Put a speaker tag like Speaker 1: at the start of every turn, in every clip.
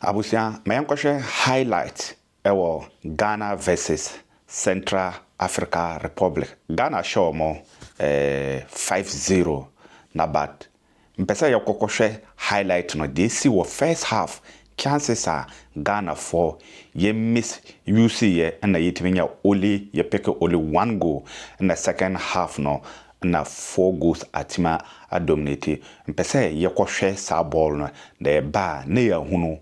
Speaker 1: Abusia, my uncle highlight Ghana versus Central Africa Republic. Ghana show more 5-0 na but mpesa yakokoshe highlight no they see what first half chances are Ghana for ye miss UC ye and yetiminya only ye pick only 1 goal in the second half no na 4 goals atima a dominate mpesa yakoshe sa ball no the ba ne ya hunu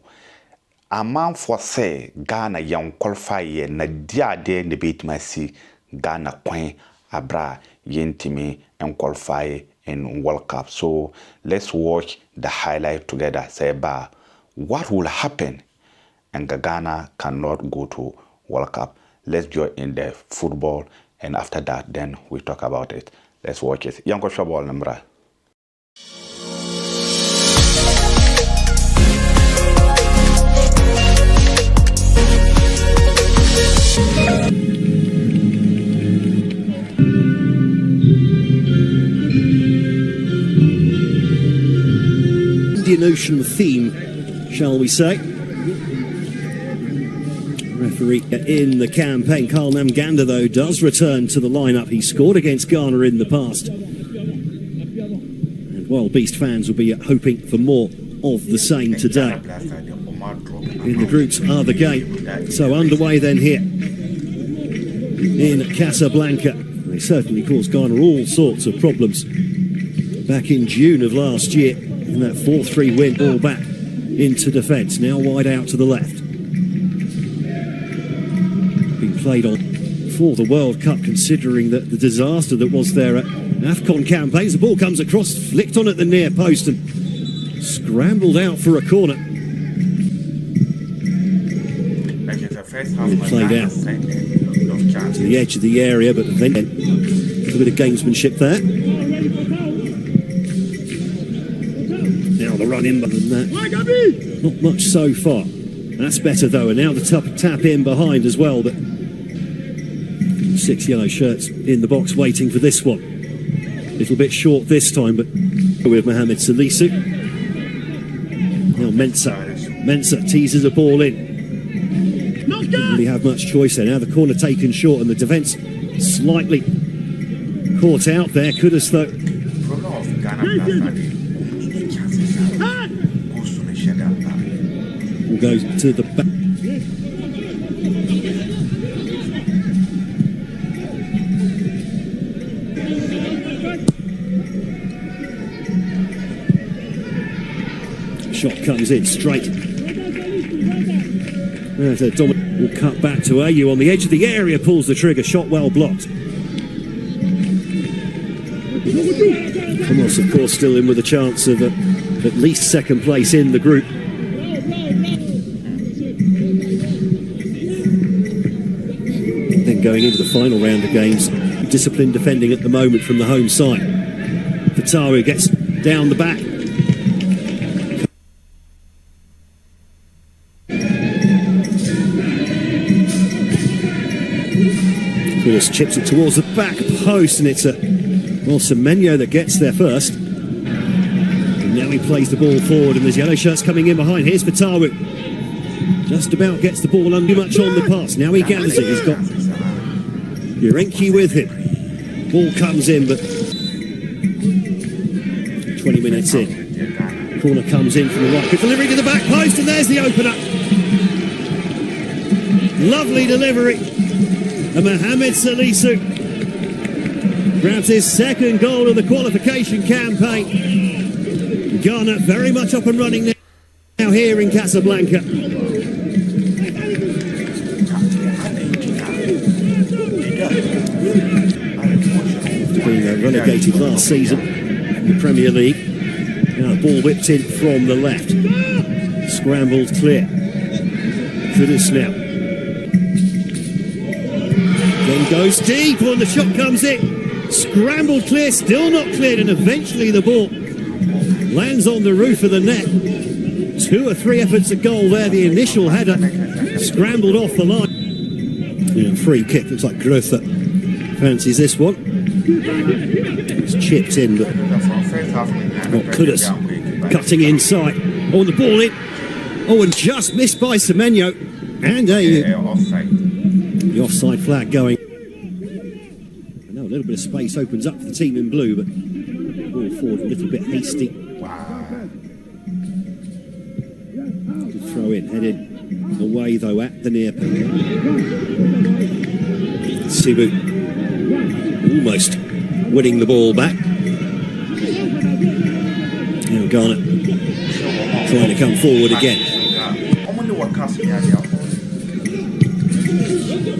Speaker 1: a man for say Ghana young qualifier na diade ne betima si Ghana kwen abra yentimi and qualify in World Cup. So let's watch the highlight together. Say ba what will happen and Ghana cannot go to World Cup. Let's join in the football and after that then we talk about it. Let's watch it. Yanko Shabal Namra.
Speaker 2: Indian Ocean theme, shall we say. Referee in the campaign, Carl Namganda, though, does return to the lineup. He scored against Ghana in the past. And Wild Beast fans will be hoping for more of the same today. In the group's other game. So underway then here in Casablanca. They certainly caused Ghana all sorts of problems back in June of last year. And that 4-3 win, all back into defence. Now wide out to the left. Being played on for the World Cup, considering that the disaster that was their AFCON campaigns. The ball comes across, flicked on at the near post and scrambled out for a corner. Played out to the edge of the area, but then a little bit of gamesmanship there. Now the run in, but that not much so far. That's better though, and now the tap in behind as well. But 6 yellow shirts in the box waiting for this one. A little bit short this time, but with Mohamed Salisu. Now Mensah teases a ball in. Didn't really have much choice there. Now the corner taken short, and the defence slightly caught out there. Kudus will go to the back. Shot comes in straight. Dominic will cut back to Ayew on the edge of the area, pulls the trigger. Shot well blocked. Ramos, of course, still in with a chance of at least second place in the group. Then going into the final round of games, disciplined defending at the moment from the home side. Fatawu gets down the back. Just chips it towards the back post, and it's Semenyo that gets there first. And now he plays the ball forward, and there's yellow shirts coming in behind. Here's Fatawu. Just about gets the ball under much on the pass. Now he gathers it. He's got Urenki with him. Ball comes in, but 20 minutes in. Corner comes in from the right. Good delivery to the back post, and there's the opener. Lovely delivery. And Mohamed Salisu grabs his second goal of the qualification campaign. Ghana very much up and running now here in Casablanca. Being relegated last season in the Premier League. Now the ball whipped in from the left. Scrambled clear. Kudus now. Then goes deep when the shot comes in. Scrambled clear, still not cleared, and eventually the ball lands on the roof of the net. 2 or 3 efforts at goal there. The initial header scrambled off the line. Yeah, free kick. Looks like Grotha fancies this one. It's chipped in, but Kudus cutting inside. Oh, the ball in. Oh, and just missed by Semenyo. And
Speaker 1: Offside.
Speaker 2: the offside flag going. I know a little bit of space opens up for the team in blue, but ball forward a little bit hasty.
Speaker 1: Wow.
Speaker 2: Good throw in, headed away though at the near post. Sibu almost winning the ball back. Now Ghana trying to come forward again.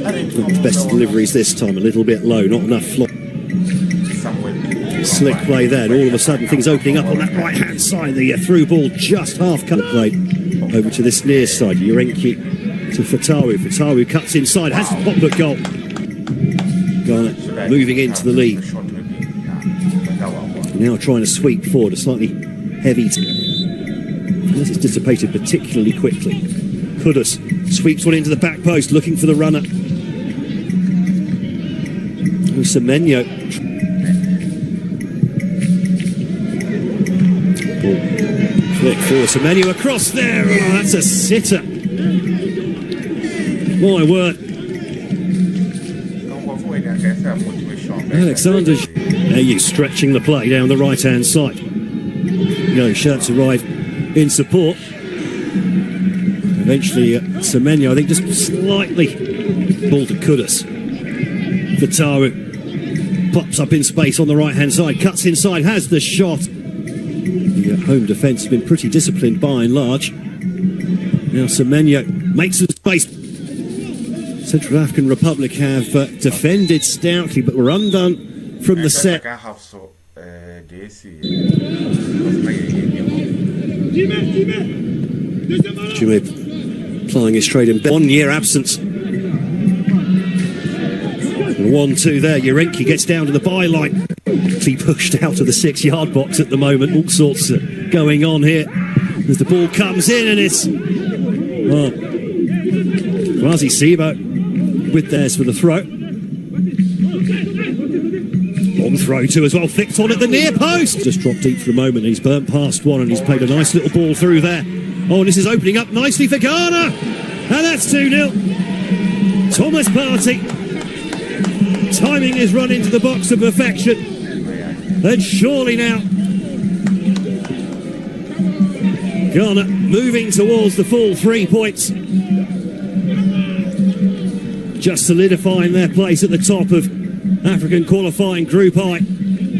Speaker 2: Not the best deliveries this time, a little bit low, not enough flop. Slick play there, and all of a sudden things opening up on that right hand side. The through ball just half cut play over to this near side. Urenki to Fatawu. Fatawu cuts inside, has the pop goal. Ghana moving into the lead. Now trying to sweep forward, a slightly heavy. This is dissipated particularly quickly. Kudus sweeps one into the back post, looking for the runner. Semenyo. Ball flick for Semenyo across there. Oh, that's a sitter. My word. Alexander Ayew stretching the play down the right hand side. Shirts arrive in support. Eventually Semenyo, I think, just slightly ball to Kudus. Vitaru pops up in space on the right hand side, cuts inside, has the shot. The home defence has been pretty disciplined by and large. Now Semenyo makes some space. Central African Republic have defended stoutly, but were undone from the set. Jimmy plying his trade in 1 year absence. 1-2 there. Urenki gets down to the byline. He pushed out of the 6-yard box at the moment. All sorts going on here as the ball comes in, and it's Quasi Sibo with theirs for the throw. Long throw too as well. Flicked on at the near post. Just dropped deep for a moment. He's burnt past one, and he's played a nice little ball through there. Oh, and this is opening up nicely for Ghana, and that's 2-0. Thomas Partey. Timing is run into the box to perfection. And surely now Ghana moving towards the full 3 points. Just solidifying their place at the top of African qualifying Group I.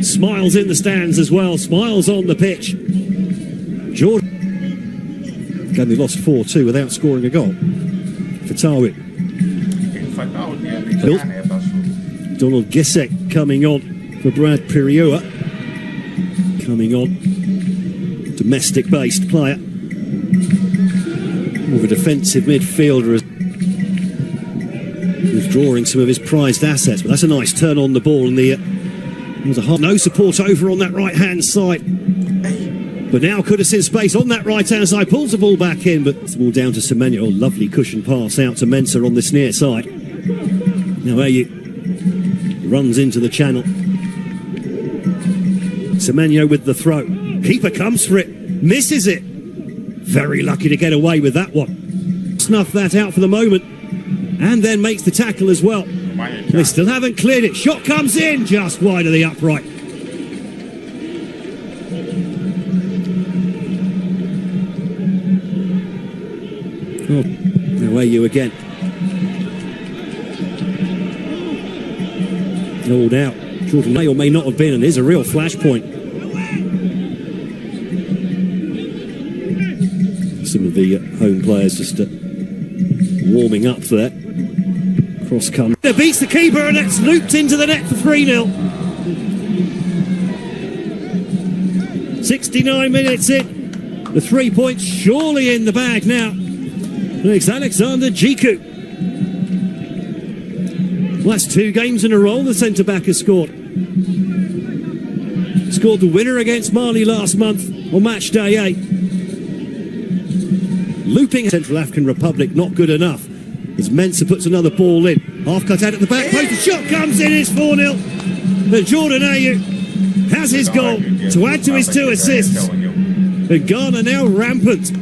Speaker 2: Smiles in the stands as well. Smiles on the pitch. Jordan. Again, they lost 4-2 without scoring a goal. Fatawu. Donald Gisek coming on for Brad Piriua. Coming on. Domestic-based player. More of a defensive midfielder, withdrawing some of his prized assets. But that's a nice turn on the ball. And there's no support over on that right-hand side. But now Kudus in space on that right-hand side. Pulls the ball back in, but it's the ball down to Semenyo. Oh, lovely cushion pass out to Mensah on this near side. Now Ayew runs into the channel. Semenyo with the throw. Keeper comes for it. Misses it. Very lucky to get away with that one. Snuff that out for the moment. And then makes the tackle as well. They still haven't cleared it. Shot comes in just wide of the upright. Oh, now Ayew again. All out. Jordan may or may not have been, and here's a real flashpoint. Some of the home players just warming up there. Cross comes. It beats the keeper, and it's looped into the net for 3-0. 69 minutes in. The 3 points surely in the bag now. It's Alexander Jiku. Well, that's 2 games in a row the centre-back has scored. Scored the winner against Mali last month on match day 8. Looping Central African Republic, not good enough. As Mensah puts another ball in. Half cut out at the back post. The shot comes in, it's 4-0. But Jordan Ayew has his goal to add to his 2 assists. And Ghana now rampant.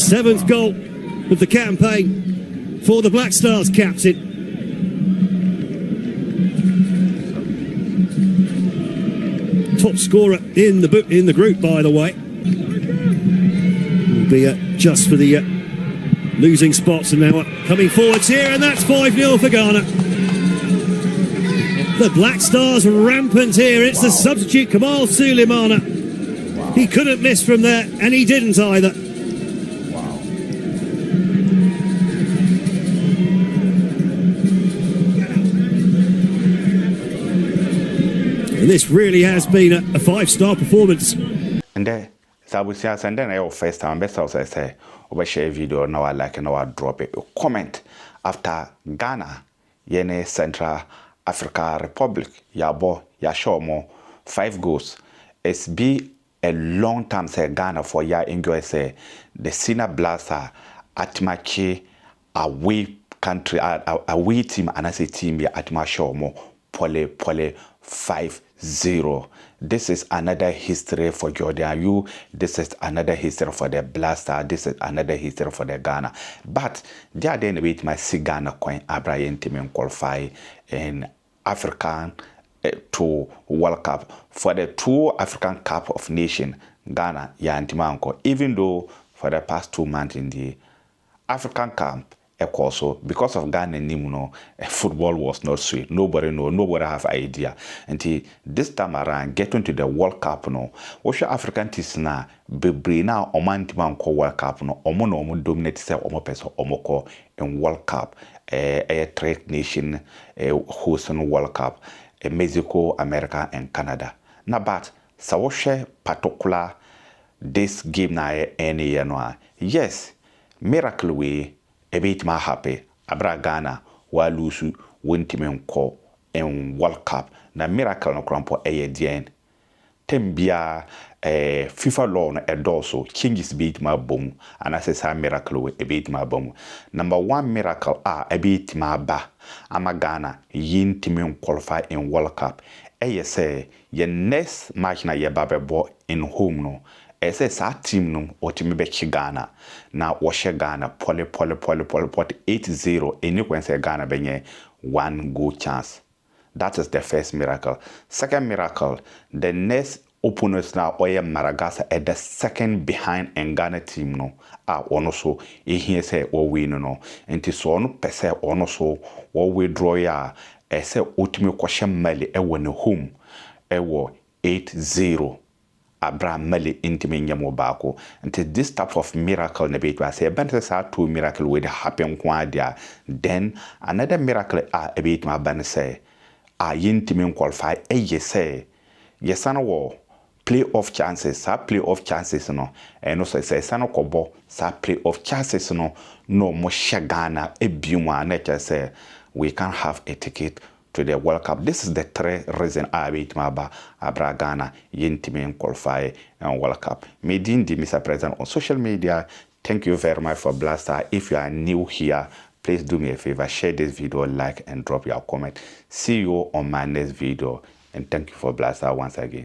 Speaker 2: 7th goal of the campaign for the Black Stars captain. Top scorer in the group, by the way. Will be just for the losing spots, and now coming forwards here, and that's 5-0 for Ghana. The Black Stars rampant here. It's the substitute Kamal Sulemana. He couldn't miss from there, and he didn't either. And this really has been a 5-star performance.
Speaker 1: And then, Sabusia, and then I first time best house I say, over share video, now I like and now I drop it. Comment after Ghana, Yene Central Africa Republic, Yabo, Yashomo, 5 goals. It's be a long time say Ghana for ya enjoy say the Sina Blaster Atimachi away country away team and I say team ya Atimashomo pole 5-0. This is another history for Jordan. You, this is another history for the Blaster. This is another history for the Ghana. But they are then wait my see Ghana coin Abraham team qualify in African to World Cup for the 2 African Cup of Nations. Ghana ya antimanko. Even though for the past 2 months in the African Cup. Also, because of Ghana Nimuno, football was not sweet. Nobody know, nobody have idea. Until this time around, getting to the World Cup, no, what your African teams na be now omantiman ko World Cup no, omo dominate se omo peso omoko in World Cup, a trade nation hosting World Cup, Mexico, America, and Canada. Now, but so what particular this game na any year no? Yes, miracle way. A bit more happy. Abra Ghana wa lusu wentimen ko in World Cup. Na miracle no crampo dien. Tembia FIFA law no edoso changes bit ma bom. And as a miracle we a bit ma bom. Number 1 miracle a bit ma ba. Ama Ghana yin timen qualify in World Cup. Say ye next match na ye babe bo in home no. Ese sa team no otimi be Ghana na washe Ghana pole 8-0 eni kwense Ghana benye 1 goal chance. That is the first miracle. Second miracle, the next opponents now oye Madagascar at the second behind and Ghana team no ono so here say o win no enti so no pese ono so o withdraw ya ese otimi kwashe Mali ewo ne home ewo 8-0 Abraham Mali intime nyamo bako. Until this type of miracle na betu say bente sa 2 miracle will happen kwa dia. Then another miracle a bit ma ban say yintime qualify say yesana wo playoff chances sa playoff chances no no say sana kobo sa playoff chances no mo Ghana ebiuma na say we can have a ticket to the World Cup. This is the 3 reason I wait maba Abra Ghana yintime qualify and World Cup. Medin di Mr. President on social media. Thank you very much for Blaster. If you are new here, please do me a favor, share this video, like and drop your comment. See you on my next video, and thank you for Blaster once again.